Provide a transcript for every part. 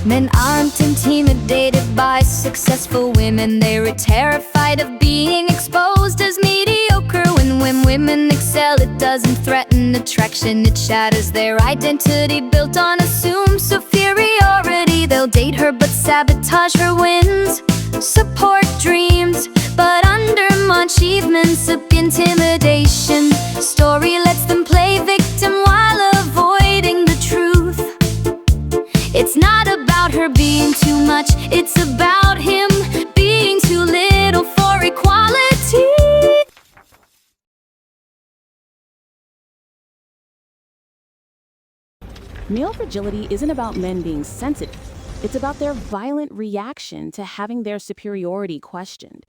Men aren't intimidated by successful women. They're terrified of being exposed as mediocre. When women excel, it doesn't threaten attraction. It shatters their identity built on assumed superiority. They'll date her but sabotage her wins, support dreams but undermine achievements of intimidation. Story lets them play victim while avoiding the truth. It's not about her being too much, it's about him being too little for equality. Male fragility isn't about men being sensitive. It's about their violent reaction to having their superiority questioned.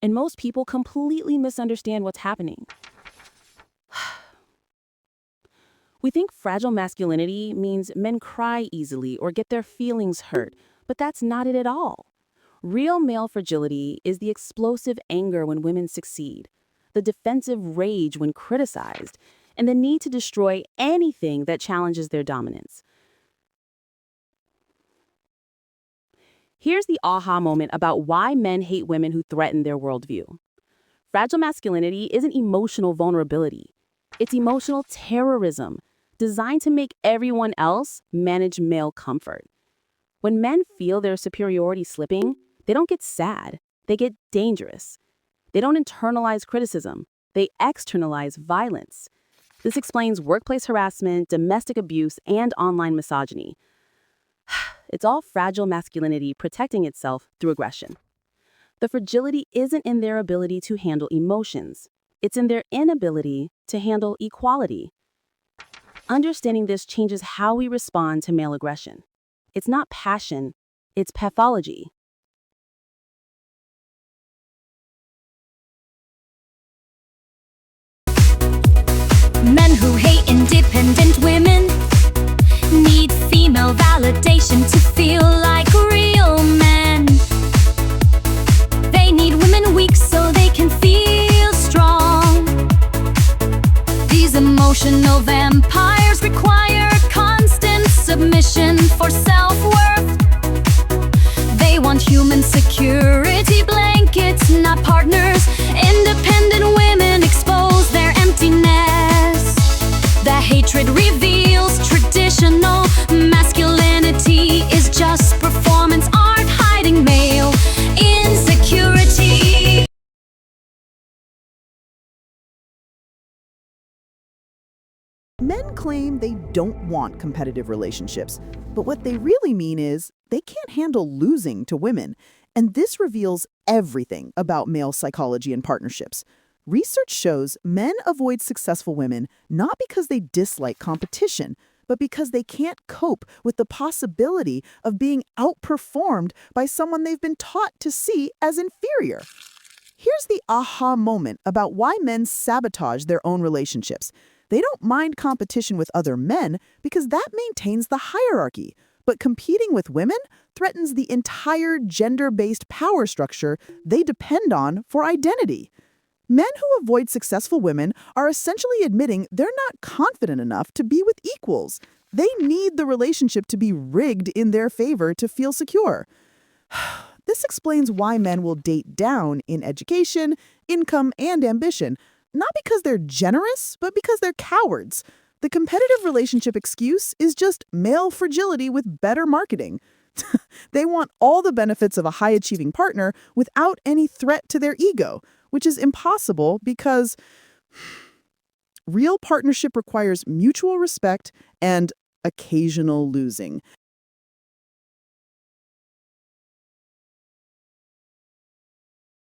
And most people completely misunderstand what's happening. We think fragile masculinity means men cry easily or get their feelings hurt, but that's not it at all. Real male fragility is the explosive anger when women succeed, the defensive rage when criticized, and the need to destroy anything that challenges their dominance. Here's the aha moment about why men hate women who threaten their worldview. Fragile masculinity isn't emotional vulnerability. It's emotional terrorism, designed to make everyone else manage male comfort. When men feel their superiority slipping, they don't get sad, they get dangerous. They don't internalize criticism, they externalize violence. This explains workplace harassment, domestic abuse, and online misogyny. It's all fragile masculinity protecting itself through aggression. The fragility isn't in their ability to handle emotions. It's in their inability to handle equality. Understanding this changes how we respond to male aggression. It's not passion, it's pathology. Men who hate independent women need female validation to feel like real men. They need women weak so they can feel strong. These emotional vampires require constant submission for self-worth. They want human security blankets, not partners. Independent women expose their emptiness. The hatred reveals traditional masculinity is just performance art hiding male insecurity. Men claim they don't want competitive relationships, but what they really mean is they can't handle losing to women. And this reveals everything about male psychology and partnerships. Research shows men avoid successful women not because they dislike competition, but because they can't cope with the possibility of being outperformed by someone they've been taught to see as inferior. Here's the aha moment about why men sabotage their own relationships. They don't mind competition with other men because that maintains the hierarchy, but competing with women threatens the entire gender-based power structure they depend on for identity. Men who avoid successful women are essentially admitting they're not confident enough to be with equals. They need the relationship to be rigged in their favor to feel secure. This explains why men will date down in education, income, and ambition, not because they're generous, but because they're cowards. The competitive relationship excuse is just male fragility with better marketing. They want all the benefits of a high-achieving partner without any threat to their ego, which is impossible because real partnership requires mutual respect and occasional losing.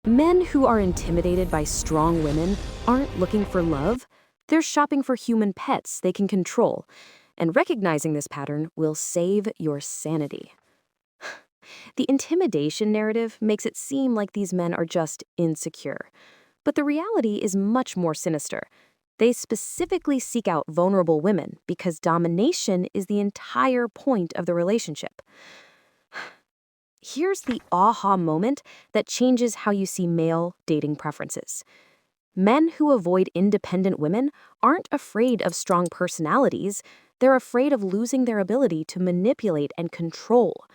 Men who are intimidated by strong women aren't looking for love. They're shopping for human pets they can control. And recognizing this pattern will save your sanity. The intimidation narrative makes it seem like these men are just insecure. But the reality is much more sinister. They specifically seek out vulnerable women because domination is the entire point of the relationship. Here's the aha moment that changes how you see male dating preferences. Men who avoid independent women aren't afraid of strong personalities. They're afraid of losing their ability to manipulate and control.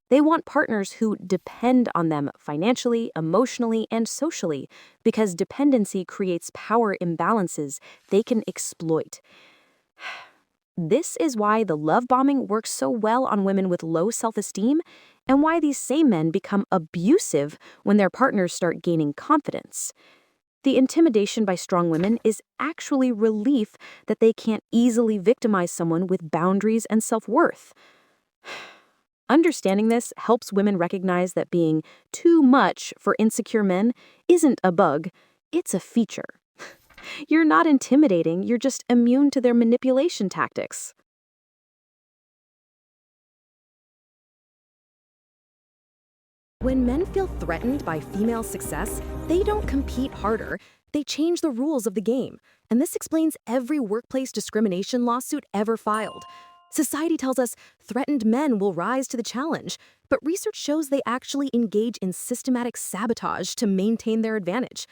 They want partners who depend on them financially, emotionally, and socially, because dependency creates power imbalances they can exploit. This is why the love bombing works so well on women with low self-esteem, and why these same men become abusive when their partners start gaining confidence. The intimidation by strong women is actually relief that they can't easily victimize someone with boundaries and self-worth. Understanding this helps women recognize that being too much for insecure men isn't a bug, it's a feature. You're not intimidating, you're just immune to their manipulation tactics. When men feel threatened by female success, they don't compete harder, they change the rules of the game. And this explains every workplace discrimination lawsuit ever filed. Society tells us threatened men will rise to the challenge, but research shows they actually engage in systematic sabotage to maintain their advantage.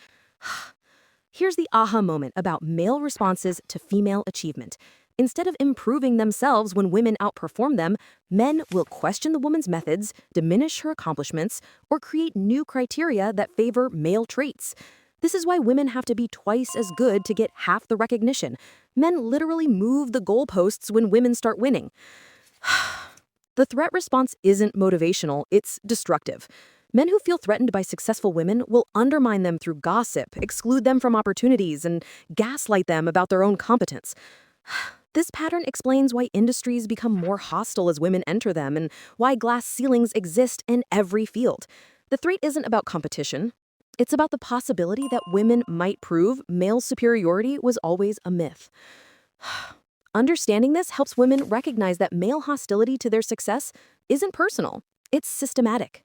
Here's the aha moment about male responses to female achievement. Instead of improving themselves when women outperform them, men will question the woman's methods, diminish her accomplishments, or create new criteria that favor male traits. This is why women have to be twice as good to get half the recognition. Men literally move the goalposts when women start winning. The threat response isn't motivational, it's destructive. Men who feel threatened by successful women will undermine them through gossip, exclude them from opportunities, and gaslight them about their own competence. This pattern explains why industries become more hostile as women enter them and why glass ceilings exist in every field. The threat isn't about competition. It's about the possibility that women might prove male superiority was always a myth. Understanding this helps women recognize that male hostility to their success isn't personal, it's systematic.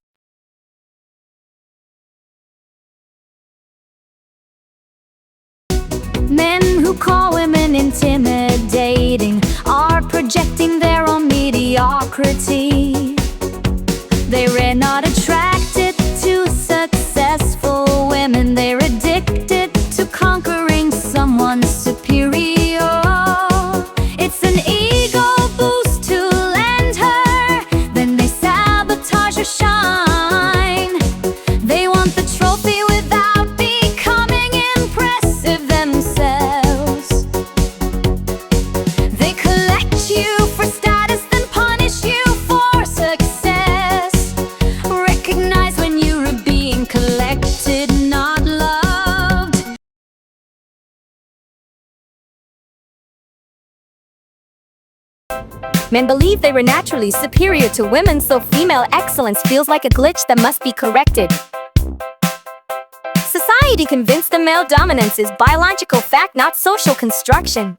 Men who call women intimidating are projecting their own mediocrity. They're not attracted to successful women. They're addicted to conquering someone superior. It's an ego boost to land her, then they sabotage her shine. They want the trophy without becoming impressive themselves. They collect you for status, then punish you for success. Recognize when you're being collected, not loved. Men believe they were naturally superior to women, so female excellence feels like a glitch that must be corrected. Society convinced them male dominance is biological fact, not social construction.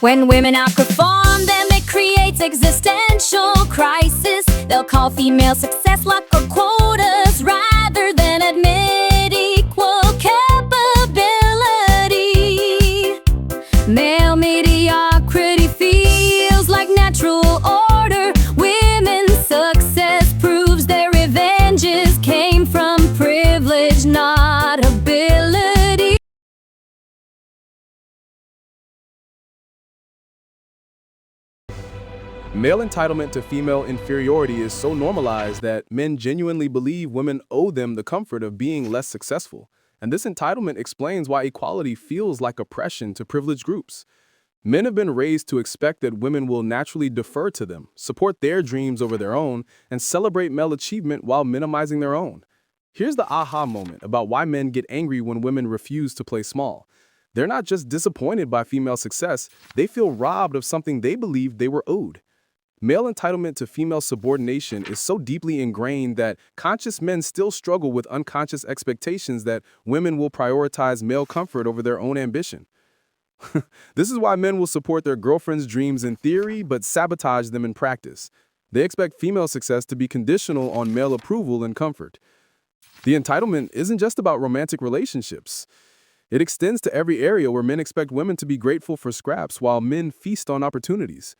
When women outperform them, it creates existential crisis. They'll call female success luck or quotas rather than admit equal capability. Male mediocrity feels like natural order. Women's success proves their revenges came from privilege, not ability. Male entitlement to female inferiority is so normalized that men genuinely believe women owe them the comfort of being less successful. And this entitlement explains why equality feels like oppression to privileged groups. Men have been raised to expect that women will naturally defer to them, support their dreams over their own, and celebrate male achievement while minimizing their own. Here's the aha moment about why men get angry when women refuse to play small. They're not just disappointed by female success, they feel robbed of something they believed they were owed. Male entitlement to female subordination is so deeply ingrained that conscious men still struggle with unconscious expectations that women will prioritize male comfort over their own ambition. This is why men will support their girlfriends' dreams in theory but sabotage them in practice. They expect female success to be conditional on male approval and comfort. The entitlement isn't just about romantic relationships. It extends to every area where men expect women to be grateful for scraps while men feast on opportunities.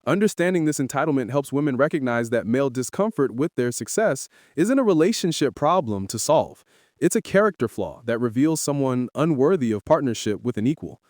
Understanding this entitlement helps women recognize that male discomfort with their success isn't a relationship problem to solve. It's a character flaw that reveals someone unworthy of partnership with an equal.